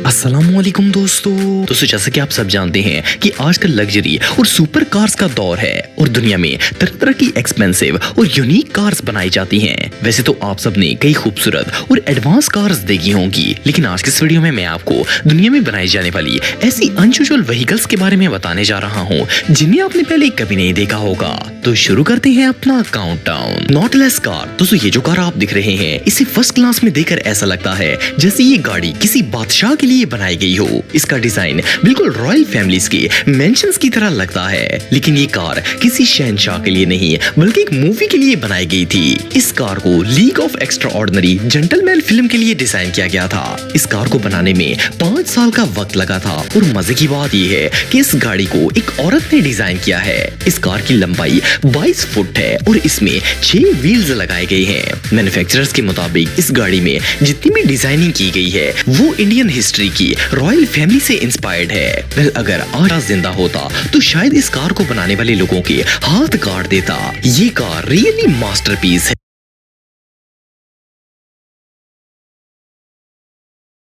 अस्सलामुअलैकुम दोस्तों जैसा कि आप सब जानते हैं कि आजकल लग्जरी और सुपर कार्स का दौर है और दुनिया में तरह तरह की एक्सपेंसिव और यूनिक कार्स बनाई जाती हैं। वैसे तो आप सब ने कई खूबसूरत और एडवांस कार्स देखी होंगी, लेकिन आज के इस वीडियो में मैं आपको दुनिया में बनाई जाने वाली ऐसी अनयूजुअल व्हीकल्स के बारे में बताने जा रहा हूँ जिन्हें आपने पहले कभी नहीं देखा होगा। तो शुरू करते हैं अपना काउंटडाउन। Knotless car. दोस्तों ये जो कार आप दिख रहे हैं इसे फर्स्ट क्लास में देखकर ऐसा लगता है जैसे ये गाड़ी किसी बादशाह के लिए बनाई गई हो। इसका डिजाइन बिल्कुल रॉयल फैमिलीज के मेंशंस की तरह लगता है, लेकिन ये कार किसी शहंशाह के लिए नहीं बल्कि एक मूवी के लिए बनाई गई थी। इस कार को league of extraordinary gentleman film के लिए डिजाइन किया गया था। इस कार को बनाने में 5 साल का वक्त लगा था और मजे की बात यह है कि इस गाड़ी को एक औरत ने डिजाइन किया है। इस कार की लंबाई 22 फुट है और इसमें 6 व्हील्स लगाए गए हैं। मैन्युफैक्चरर्स के मुताबिक इस गाड़ी में जितनी भी डिजाइनिंग की गई है वो इंडियन हिस्ट्री की रॉयल फैमिली से इंस्पायर्ड है। वेल अगर आज जिंदा होता तो शायद इस कार को बनाने वाले लोगों के हाथ काट देता। ये कार रियली मास्टरपीस है।